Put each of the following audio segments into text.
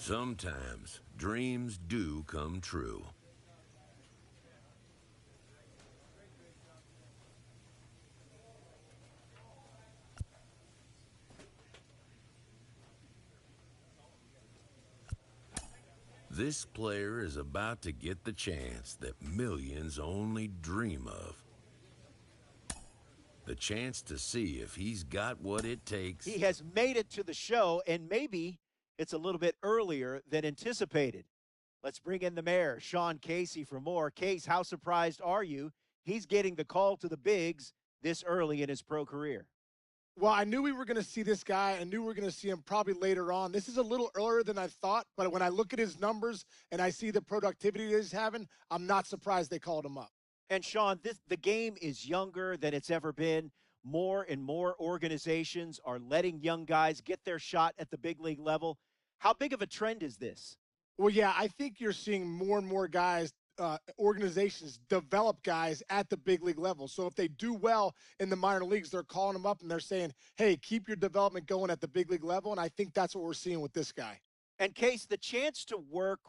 Sometimes dreams do come true. This player is about to get the chance that millions only dream of. The chance to see if he's got what it takes. He has made it to the show, and maybe it's a little bit earlier than anticipated. Let's bring in the mayor, Sean Casey, for more. Case, how surprised are you he's getting the call to the bigs this early in his pro career? Well, I knew we were going to see this guy. I knew we were going to see him probably later on. This is a little earlier than I thought, but when I look at his numbers and I see the productivity that he's having, I'm not surprised they called him up. And, Sean, the game is younger than it's ever been. More and more organizations are letting young guys get their shot at the big league level. How big of a trend is this? Well, yeah, I think you're seeing more and more guys, organizations develop guys at the big league level. So if they do well in the minor leagues, they're calling them up and they're saying, hey, keep your development going at the big league level. And I think that's what we're seeing with this guy. And, Case, the chance to work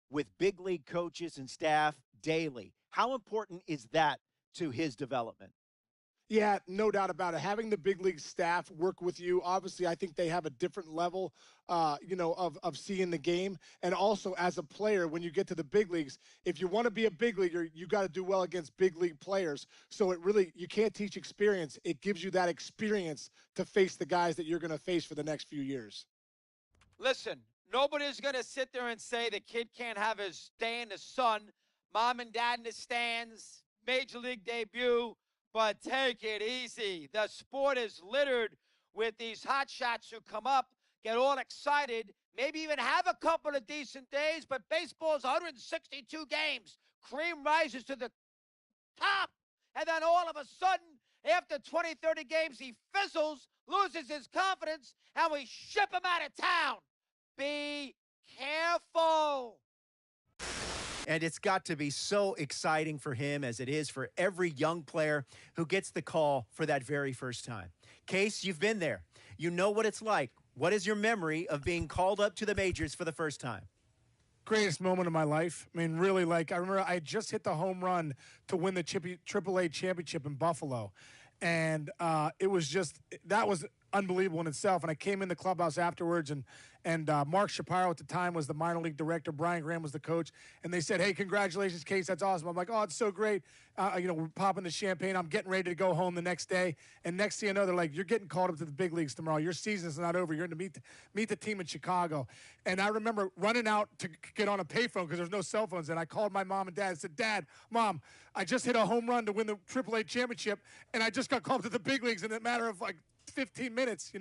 with big league coaches and staff daily, how important is that to his development? Yeah, no doubt about it. Having the big league staff work with you, obviously, I think they have a different level, of seeing the game. And also, as a player, when you get to the big leagues, if you want to be a big leaguer, you got to do well against big league players. So it really, you can't teach experience. It gives you that experience to face the guys that you're going to face for the next few years. Listen, nobody's going to sit there and say the kid can't have his day in the sun, mom and dad in the stands, major league debut. But take it easy. The sport is littered with these hot shots who come up, get all excited, maybe even have a couple of decent days, but baseball's 162 games. Cream rises to the top, and then all of a sudden, after 20, 30 games, he fizzles, loses his confidence, and we ship him out of town. Be careful. And it's got to be so exciting for him as it is for every young player who gets the call for that very first time. Case, you've been there. You know what it's like. What is your memory of being called up to the majors for the first time? Greatest moment of my life. I mean, really, I remember I just hit the home run to win the AAA championship in Buffalo. And it was just, that was unbelievable in itself. And I came in the clubhouse afterwards, and Mark Shapiro at the time was the minor league director. Brian Graham was the coach. And they said, hey, congratulations, Case. That's awesome. I'm like, oh, it's so great. We're popping the champagne. I'm getting ready to go home the next day. And next thing you know, they're like, you're getting called up to the big leagues tomorrow. Your season's not over. You're going to meet the team in Chicago. And I remember running out to get on a payphone because there's no cell phones. And I called my mom and dad and said, Dad, Mom, I just hit a home run to win the AAA championship, and I just got called to the big leagues in a matter of 15 minutes,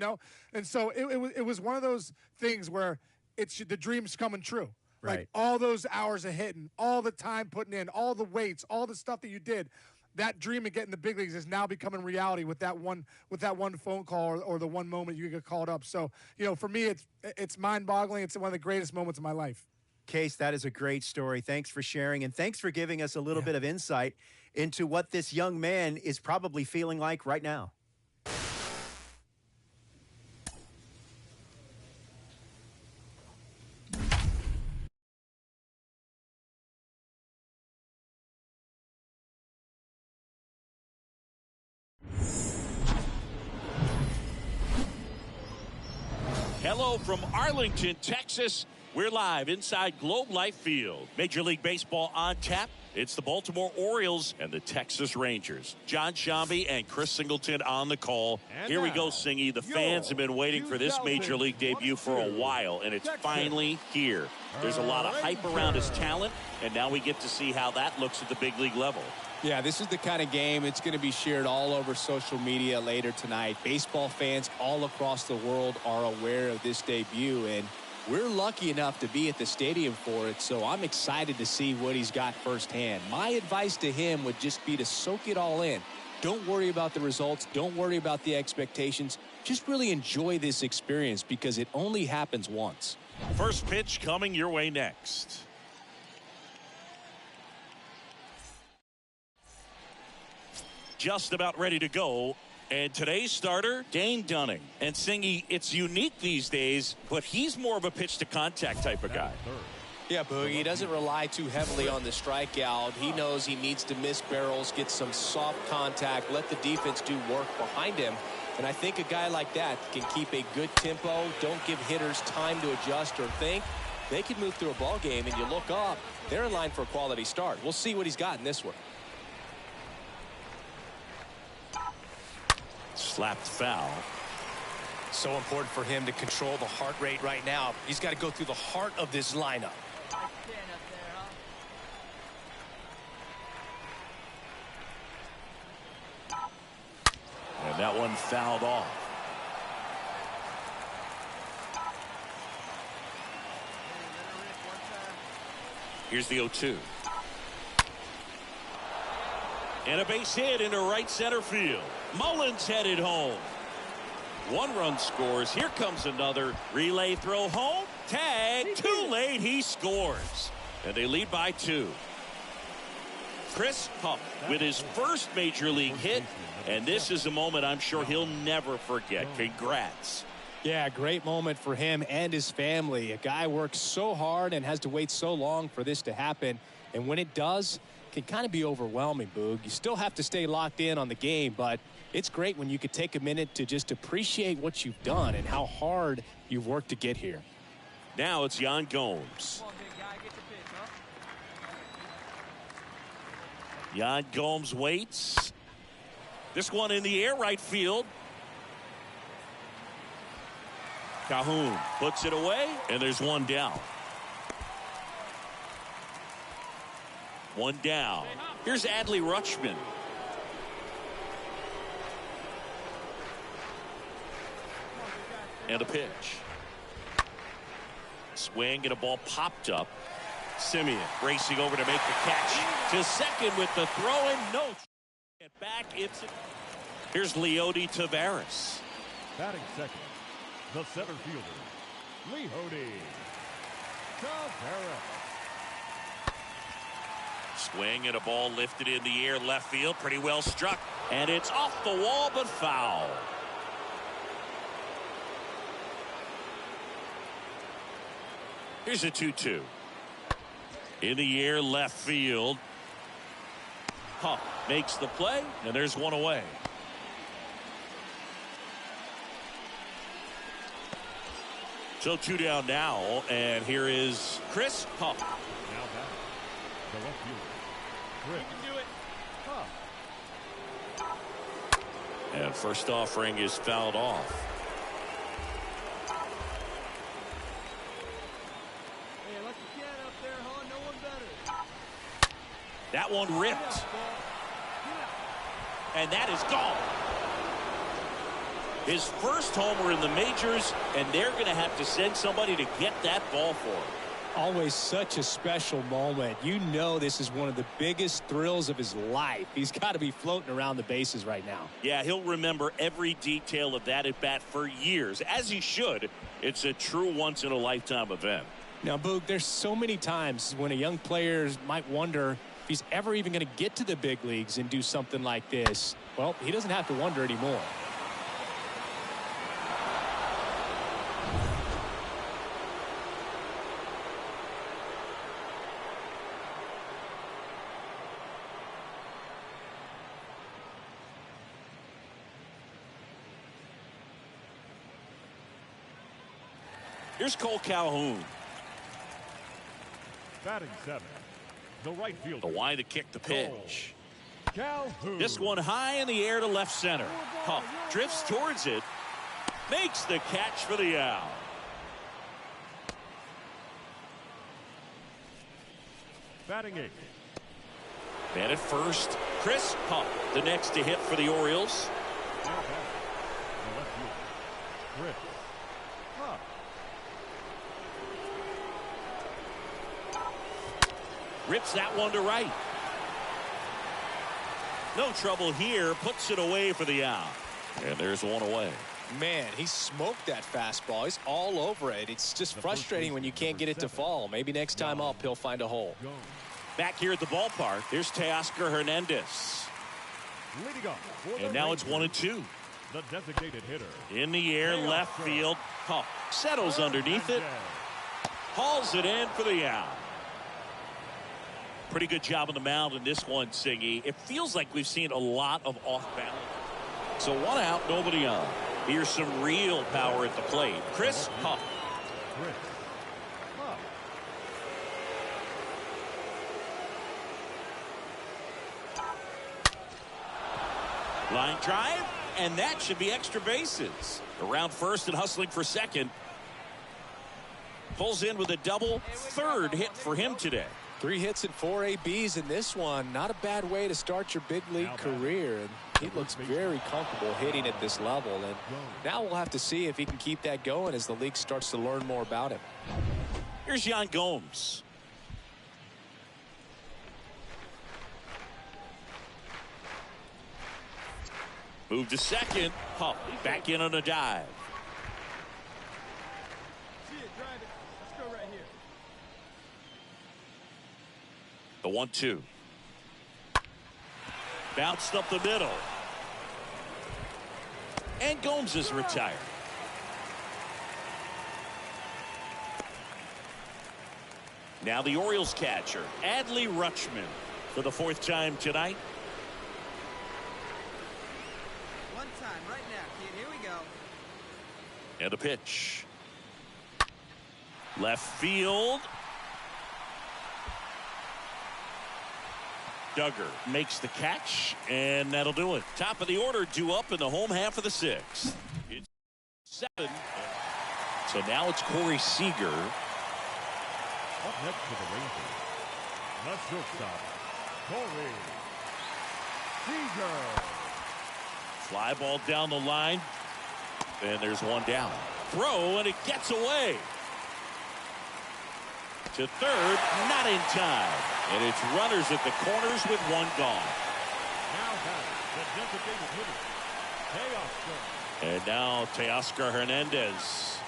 And so it was one of those things where it's the dream's coming true. Right. Like all those hours of hitting, all the time putting in, all the weights, all the stuff that you did, that dream of getting the big leagues is now becoming reality with that one phone call or the one moment you get called up. So, for me, it's mind-boggling. It's one of the greatest moments of my life. Case, that is a great story. Thanks for sharing, and thanks for giving us a little bit of insight into what this young man is probably feeling like right now. Hello from Arlington, Texas. We're live inside Globe Life Field. Major League Baseball on tap. It's the Baltimore Orioles and the Texas Rangers. John Shambi and Chris Singleton on the call. And here we go, Singy. The fans have been waiting for this Major League debut for a while, and it's finally here. There's a lot of hype around his talent, and now we get to see how that looks at the big league level. Yeah, this is the kind of game it's going to be shared all over social media later tonight. Baseball fans all across the world are aware of this debut, and we're lucky enough to be at the stadium for it, so I'm excited to see what he's got firsthand. My advice to him would just be to soak it all in. Don't worry about the results. Don't worry about the expectations. Just really enjoy this experience because it only happens once. First pitch coming your way next. Just about ready to go, And today's starter, Dane Dunning. And Singy, it's unique these days, but he's more of a pitch-to-contact type of guy. Yeah, Boogie, he doesn't rely too heavily on the strikeout. He knows he needs to miss barrels, get some soft contact, let the defense do work behind him. And I think a guy like that can keep a good tempo, don't give hitters time to adjust or think. They can move through a ball game, and you look up, they're in line for a quality start. We'll see what he's got in this one. Slapped foul. So important for him to control the heart rate right now. He's got to go through the heart of this lineup. And that one fouled off. Here's the 0-2. And a base hit into right center field. Mullins headed home. 1 run scores. Here comes another. Relay throw home. Tag. Too late. He scores. And they lead by 2. Chris Huff with his first major league hit. And this is a moment I'm sure he'll never forget. Congrats. Yeah, great moment for him and his family. A guy works so hard and has to wait so long for this to happen. And when it does, it can kind of be overwhelming, Boog. You still have to stay locked in on the game, but it's great when you could take a minute to just appreciate what you've done and how hard you've worked to get here. Now it's Yan Gomes. Yan Gomes waits. This one in the air, right field. Calhoun puts it away, and there's 1 down. 1 down. Here's Adley Rutschman. And a pitch. Swing and a ball popped up. Simeon racing over to make the catch. To second with the throw and no. Get back. Here's Leody Taveras. Batting second, the center fielder, Leody Taveras. Swing and a ball lifted in the air left field. Pretty well struck. And it's off the wall but foul. Here's a 2-2. In the air left field. Huff makes the play, and there's 1 away. So 2 down now, and here is Chris Huff. Now back, the left fielder, Chris Huff. And first offering is fouled off. That one ripped. And that is gone. His first homer in the majors, and they're going to have to send somebody to get that ball for him. Always such a special moment. You know this is one of the biggest thrills of his life. He's got to be floating around the bases right now. Yeah, he'll remember every detail of that at bat for years, as he should. It's a true once-in-a-lifetime event. Now, Boog, there's so many times when a young player might wonder if he's ever even going to get to the big leagues and do something like this. Well, he doesn't have to wonder anymore. Here's Cole Calhoun. Batting seven, the right fielder. The wide to kick the pitch. Calhoun. This one high in the air to left center. Huff drifts towards it. Makes the catch for the out. Batting eight. And at first, Chris Huff, the next to hit for the Orioles. Now back, the left fielder, Chris Huff. Rips that one to right. No trouble here. Puts it away for the out. And there's one away. Man, he smoked that fastball. He's all over it. It's just frustrating when you can't get it to fall. Maybe next time up, he'll find a hole. Back here at the ballpark, there's Teoscar Hernandez. Leading off for the And now it's Rangers, 1-2. the designated hitter. In the air, left field. Huff settles underneath it. Hauls it in for the out. Pretty good job on the mound in this one, Singy. It feels like we've seen a lot of off balance. So 1 out, nobody on. Here's some real power at the plate. Chris Huff. Line drive, and that should be extra bases. Around first and hustling for second. Pulls in with a double. Third hit for him today. 3 hits and 4 ABs in this one. Not a bad way to start your big league career. And he looks very comfortable hitting at this level. And now we'll have to see if he can keep that going as the league starts to learn more about him. Here's Yan Gomes. Move to second. Huff back in on a dive. The 1-2. Bounced up the middle. And Gomes is retired. Now the Orioles catcher, Adley Rutschman, for the 4th time tonight. One time right now, kid. Here we go. And a pitch. Left field. Duggar makes the catch, and that'll do it. Top of the order due up in the home half of the 6th. It's 7. So now it's Corey Seager. Up next to the Rangers, the shortstop, Corey Seager. Fly ball down the line, and there's one down. Throw, and it gets away. To third, not in time. And it's runners at the corners with one gone. Now back, the designated hitter, Teoscar. And now Teoscar Hernandez.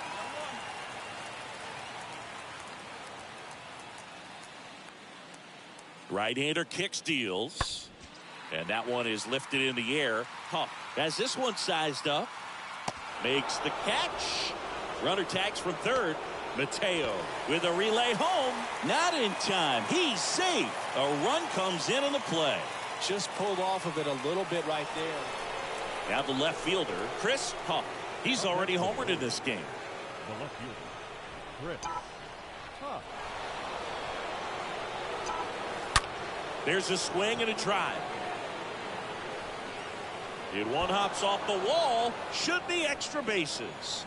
Right-hander kicks, deals. And that one is lifted in the air. Huff has this one sized up. Makes the catch. Runner tags from third. Mateo with a relay home. Not in time. He's safe. A run comes in on the play. Just pulled off of it a little bit right there. Now the left fielder, Chris Huff. He's already homered in this game. The left fielder, Chris Huff. There's a swing and a drive. And one hops off the wall. Should be extra bases.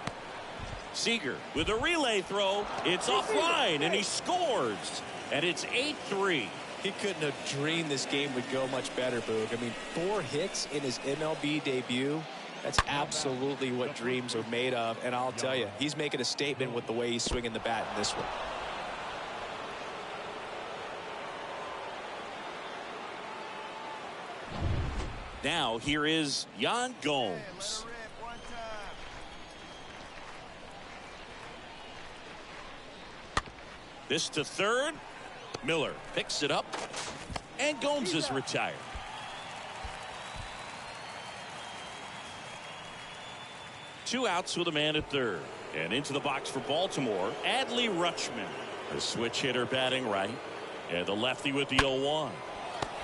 Seager with a relay throw. It's offline, and he scores. And it's 8-3. He couldn't have dreamed this game would go much better, Boog. I mean, 4 hits in his MLB debut. That's absolutely what dreams are made of. And I'll tell you, he's making a statement with the way he's swinging the bat in this one. Now here is Yan Gomes. This to third. Miller picks it up, and Gomes is retired. Two outs with a man at third. And into the box for Baltimore, Adley Rutschman. A switch hitter batting right. And the lefty with the 0-1.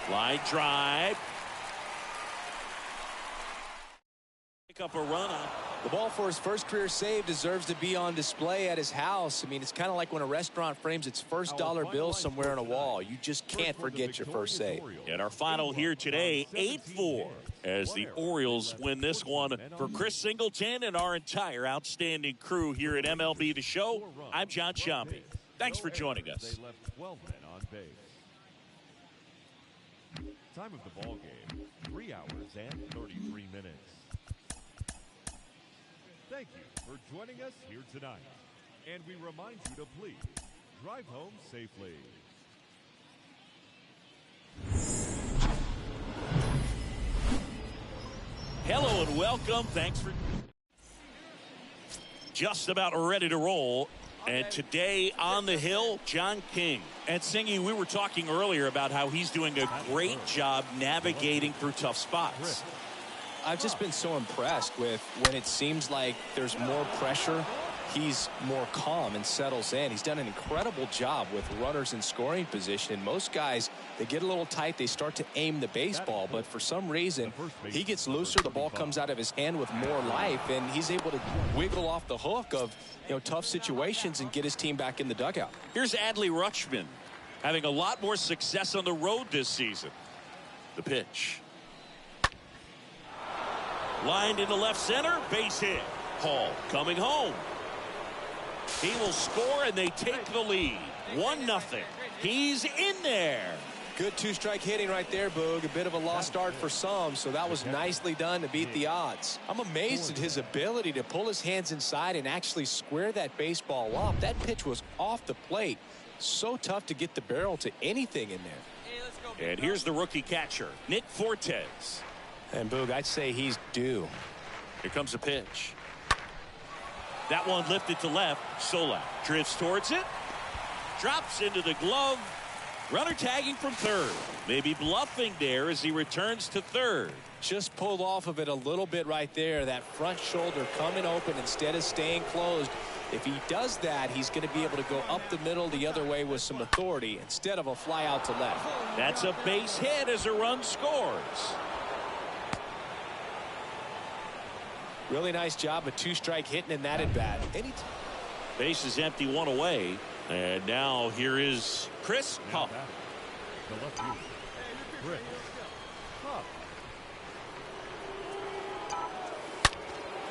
Fly drive. Pick up a run on. The ball for his first career save deserves to be on display at his house. I mean, it's kind of like when a restaurant frames its first dollar bill somewhere on a wall. You just can't forget your first save. And our final here today, 8-4, as the Orioles win this one. For Chris Singleton and our entire outstanding crew here at MLB The Show, I'm John Sciambi. Thanks for joining us. They left 12 men on base. Time of the ball game, 3 hours and 33 minutes. Thank you for joining us here tonight. And we remind you to please drive home safely. Hello and welcome. Thanks for just about ready to roll. And today on the hill, John King. And Singy, we were talking earlier about how he's doing a great job navigating through tough spots. I've just been so impressed with when it seems like there's more pressure, he's more calm and settles in. He's done an incredible job with runners in scoring position. Most guys, they get a little tight, they start to aim the baseball, but for some reason, he gets looser, the ball comes out of his hand with more life, and he's able to wiggle off the hook of, tough situations and get his team back in the dugout. Here's Adley Rutschman having a lot more success on the road this season. The pitch. Lined into left center, base hit. Hall coming home. He will score, and they take the lead. 1-0. He's in there. Good two-strike hitting right there, Boog. A bit of a lost start for some, so that was nicely done to beat the odds. I'm amazed at his ability to pull his hands inside and actually square that baseball up. That pitch was off the plate. So tough to get the barrel to anything in there. And here's the rookie catcher, Nick Fortes. And Boog, I'd say he's due. Here comes a pitch. That one lifted to left. Solak drifts towards it. Drops into the glove. Runner tagging from third. Maybe bluffing there as he returns to third. Just pulled off of it a little bit right there. That front shoulder coming open instead of staying closed. If he does that, he's going to be able to go up the middle the other way with some authority instead of a fly out to left. That's a base hit as a run scores. Really nice job of two-strike hitting in that at bat. Base is empty, 1 away. And now here is Chris Huff. The left fielder, Chris Huff.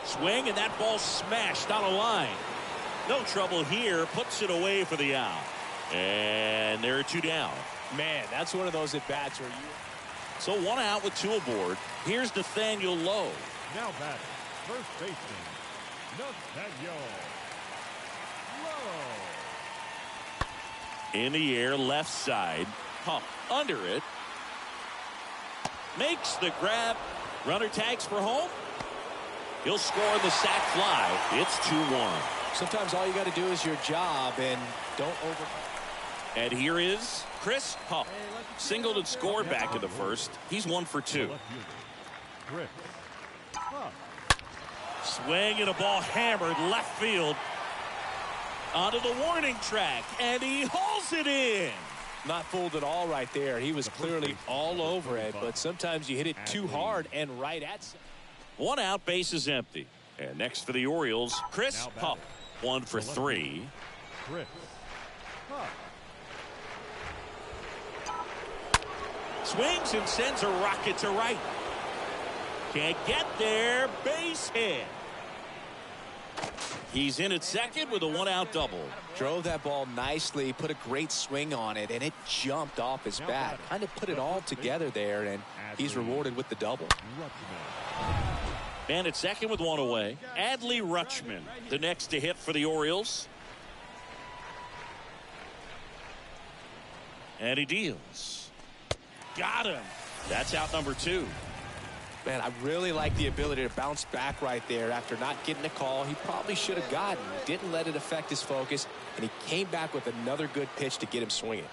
Swing, and that ball smashed on a line. No trouble here. Puts it away for the out. And there are 2 down. Man, that's one of those at-bats where you... So 1 out with 2 aboard. Here's Nathaniel Lowe. Now batting, first baseman, Nathaniel Lowe. In the air, left side. Huff under it. Makes the grab. Runner tags for home. He'll score the sac fly. It's 2-1. Sometimes all you got to do is your job and don't over. And here is Chris Huff. Singled and scored back in the first. He's 1 for 2. Chris Huff. Swing and a ball hammered left field. Onto the warning track, and he hauls it in. Not fooled at all right there. He was clearly all over it, but sometimes you hit it too hard and right at. 1 out, base is empty. And next for the Orioles, Chris Huff. 1 for 3. Chris Huff. Swings and sends a rocket to right. Can't get there. Base hit. He's in at second with a 1-out double. Drove that ball nicely, put a great swing on it, and it jumped off his bat. Kind of put it all together there, and he's rewarded with the double. And at second with 1 away, Adley Rutschman, the next to hit for the Orioles. And he deals. Got him. That's out number 2. Man, I really like the ability to bounce back right there after not getting a call he probably should have gotten. Didn't let it affect his focus, and he came back with another good pitch to get him swinging.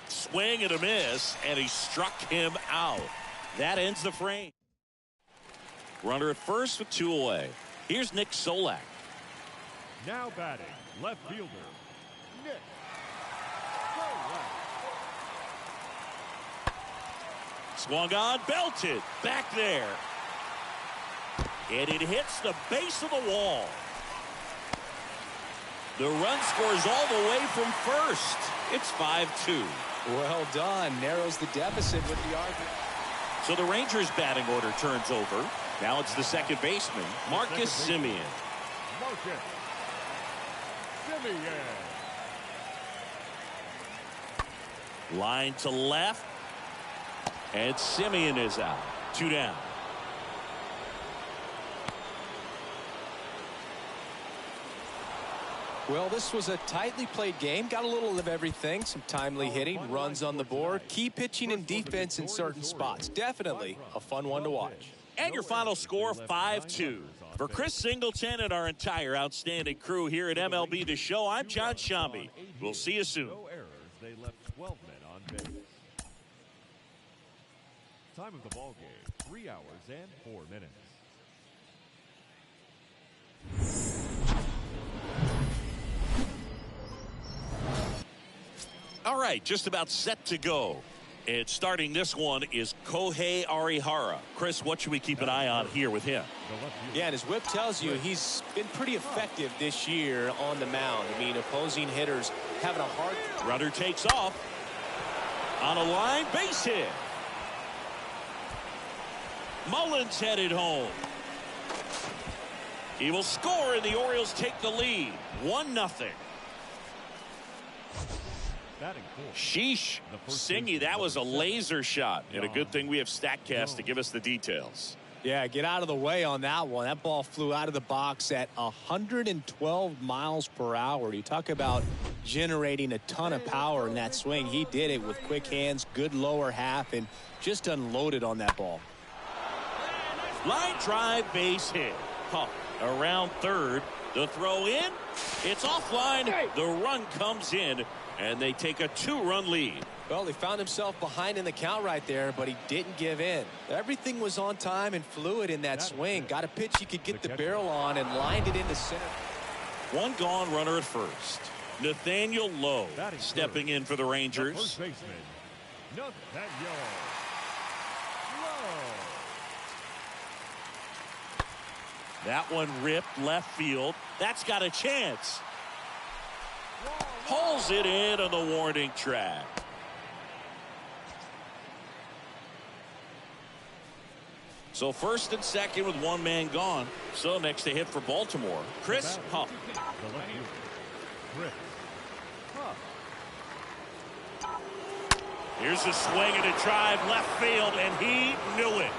Swing and a miss, and he struck him out. That ends the frame. Runner at first with 2 away. Here's Nick Solak. Now batting, left fielder, Nick Solak. Swung on, belted, back there. And it hits the base of the wall. The run scores all the way from first. It's 5-2. Well done. Narrows the deficit with the argument. So the Rangers batting order turns over. Now it's the second baseman, Marcus Semien. Marcus Semien. Line to left. And Semien is out. 2 down. Well, this was a tightly played game. Got a little of everything. Some timely hitting, runs on the board, key pitching and defense in certain spots. Definitely a fun one to watch. And your final score, 5-2. For Chris Singleton and our entire outstanding crew here at MLB The Show, I'm John Shambi. We'll see you soon. No errors. They left 12 men on base. Time of the ball game, 3 hours and 4 minutes. All right, just about set to go. And starting this one is Kohei Arihara. Chris, what should we keep an eye on here with him? Yeah, and his whip tells you he's been pretty effective this year on the mound. I mean, opposing hitters having a hard... Runner takes off. On a line, base hit. Mullins headed home. He will score, and the Orioles take the lead. 1-0. Sheesh. Singy, that was a laser shot. And a good thing we have StatCast to give us the details. Yeah, get out of the way on that one. That ball flew out of the box at 112 miles per hour. You talk about generating a ton of power in that swing. He did it with quick hands, good lower half, and just unloaded on that ball. Line drive, base hit. Around third. The throw in. It's offline. The run comes in, and they take a 2-run lead. Well, he found himself behind in the count right there, but he didn't give in. Everything was on time and fluid in that swing. Got a pitch he could get the barrel on and lined it into center. One gone, runner at first. Nathaniel Lowe stepping in for the Rangers. The first baseman, Nathaniel Lowe. That one ripped left field. That's got a chance. Pulls it in on the warning track. So first and second with one man gone. So next to hit for Baltimore, Chris Huff. Here's a swing and a drive left field, and he knew it.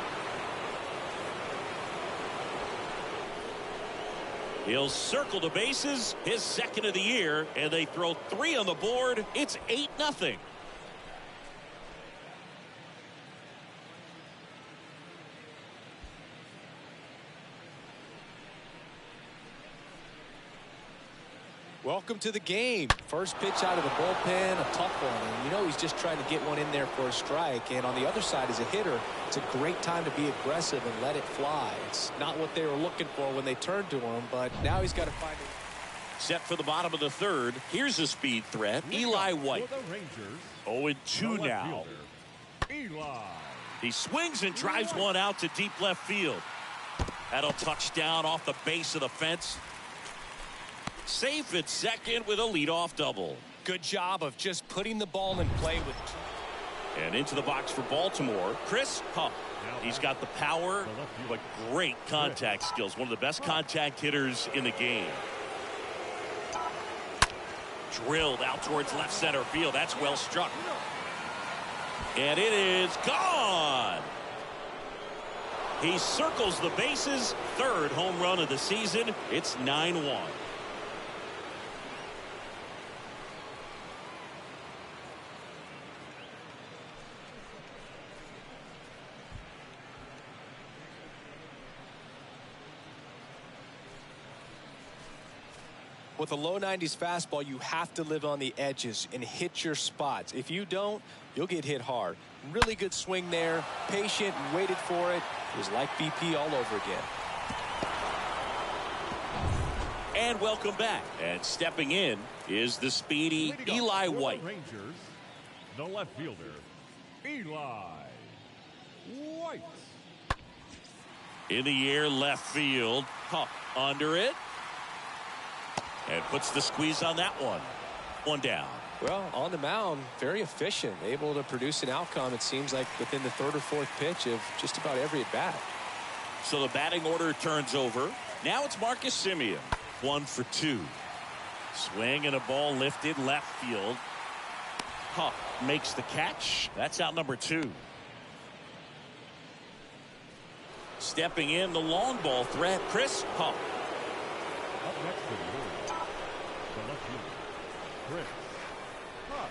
He'll circle the bases, his second of the year, and they throw 3 on the board. It's 8-0. Welcome to the game. First pitch out of the bullpen, a tough one. And you know he's just trying to get one in there for a strike. And on the other side, as a hitter, it's a great time to be aggressive and let it fly. It's not what they were looking for when they turned to him, but now he's got to find it. Set for the bottom of the third. Here's a speed threat. Eli White. 0-2 now. Eli. He swings and drives one out to deep left field. That'll touch down off the base of the fence. Safe at second with a leadoff double. Good job of just putting the ball in play with two. And into the box for Baltimore, Chris Huff. He's got the power, but great contact skills. One of the best contact hitters in the game. Drilled out towards left center field. That's well struck. And it is gone. He circles the bases. Third home run of the season. It's 9-1. With a low 90s fastball, you have to live on the edges and hit your spots. If you don't, you'll get hit hard. Really good swing there. Patient and waited for it. It was like BP all over again. And welcome back. And stepping in is the speedy Eli White. Rangers, the left fielder, Eli White. In the air, left field. Under it. And puts the squeeze on that one. One down. Well, on the mound, very efficient. Able to produce an outcome, it seems like, within the third or fourth pitch of just about every at-bat. So the batting order turns over. Now it's Marcus Semien. 1 for 2. Swing and a ball lifted left field. Makes the catch. That's out number 2. Stepping in the long ball threat, Chris Huff. Up next to the left fielder, Chris Huff.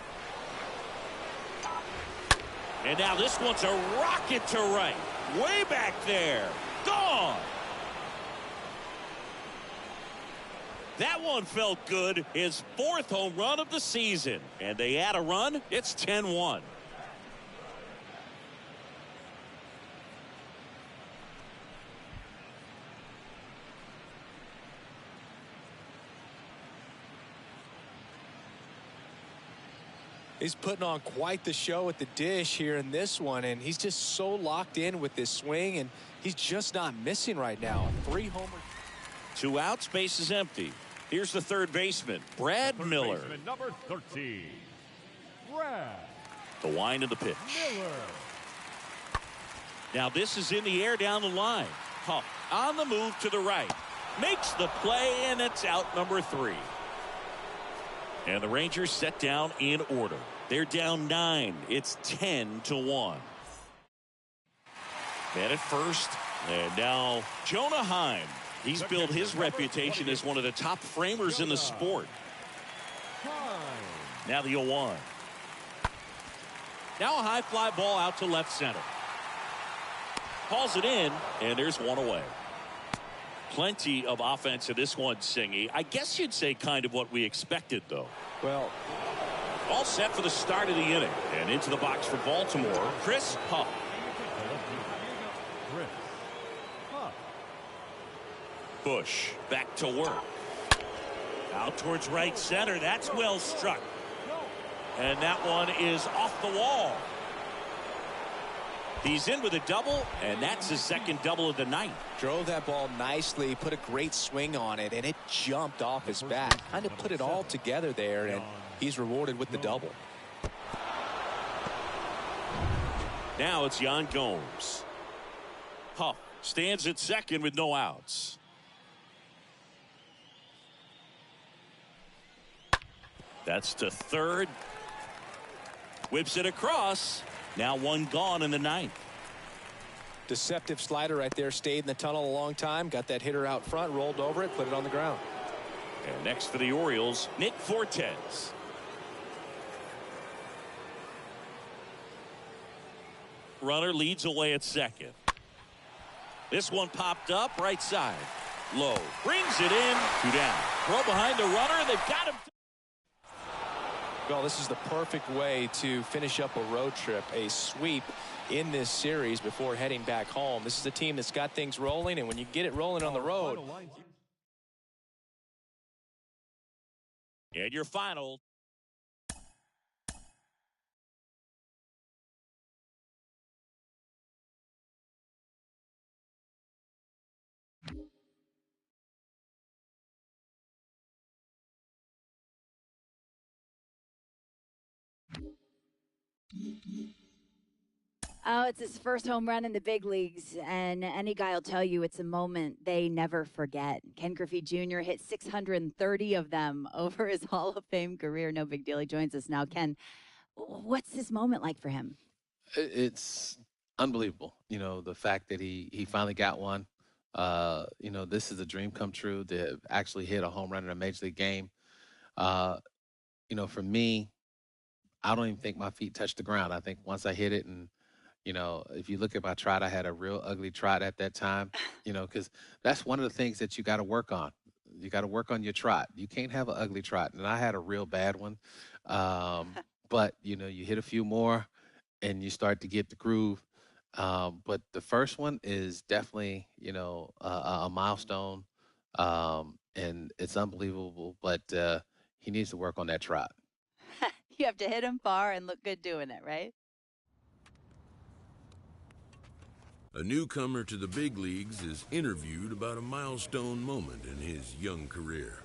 And now this one's a rocket to right. Way back there. Gone. That one felt good. His 4th home run of the season. And they add a run. It's 10-1. He's putting on quite the show at the dish here in this one, and he's just so locked in with this swing, and he's just not missing right now. 3 homers. 2 outs, base is empty. Here's the third baseman, Brad Miller. Baseman number 13, Brad The wind of the pitch. Miller. Now this is in the air down the line. Huff on the move to the right. Makes the play, and it's out number 3. And the Rangers set down in order. They're down 9. It's 10-1. Man at first, and now Jonah Heim. He's built his reputation as one of the top framers in the sport. Now the 0-1. Now a high fly ball out to left center. Calls it in, and there's one away. Plenty of offense in this one, Singy. I guess you'd say kind of what we expected, though. Well, all set for the start of the inning. And into the box for Baltimore, Chris Huff. Bush back to work. Out towards right center. That's well struck. And that one is off the wall. He's in with a double, and that's his second double of the night. Drove that ball nicely, put a great swing on it, and it jumped off his bat. Kind of put it all together there, and he's rewarded with the double. Now it's Yan Gomes. Huff stands at second with no outs. That's to third. Whips it across. Now one gone in the ninth. Deceptive slider right there. Stayed in the tunnel a long time. Got that hitter out front. Rolled over it. Put it on the ground. And next for the Orioles, Nick Fortes. Runner leads away at second. This one popped up right side. Low. Brings it in. 2 down. Throw behind the runner. They've got him. Well, this is the perfect way to finish up a road trip, a sweep in this series before heading back home. This is a team that's got things rolling, and when you get it rolling on the road. And your final. Oh, it's his first home run in the big leagues, and any guy will tell you it's a moment they never forget. Ken Griffey Jr. hit 630 of them over his Hall of Fame career. No big deal. He joins us now. Ken, what's this moment like for him? It's unbelievable. You know, the fact that he finally got one. You know, this is a dream come true to actually hit a home run in a major league game. You know, for me, I don't even think my feet touched the ground. I think once I hit it, and you know, if you look at my trot, I had a real ugly trot at that time, you know, because that's one of the things that you got to work on. You got to work on your trot. You can't have an ugly trot. And I had a real bad one. But, you know, you hit a few more and you start to get the groove. But the first one is definitely, you know, a milestone. And it's unbelievable. But he needs to work on that trot. You have to hit him far and look good doing it, right? A newcomer to the big leagues is interviewed about a milestone moment in his young career.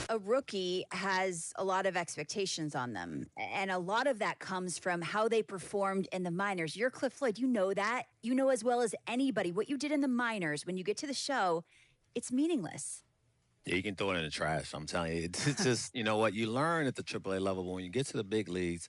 A rookie has a lot of expectations on them, and a lot of that comes from how they performed in the minors. You're Cliff Floyd. You know that. You know as well as anybody what you did in the minors. When you get to the show, it's meaningless. Yeah, you can throw it in the trash. I'm telling you. It's just, you know what, you learn at the AAA level, but when you get to the big leagues,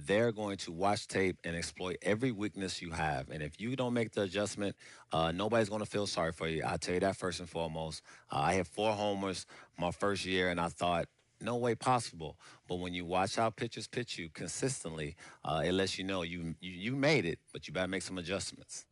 they're going to watch tape and exploit every weakness you have. And if you don't make the adjustment, nobody's going to feel sorry for you. I'll tell you that first and foremost. I had 4 homers my first year, and I thought, No way possible. But when you watch how pitchers pitch you consistently, it lets you know you made it, but you better make some adjustments.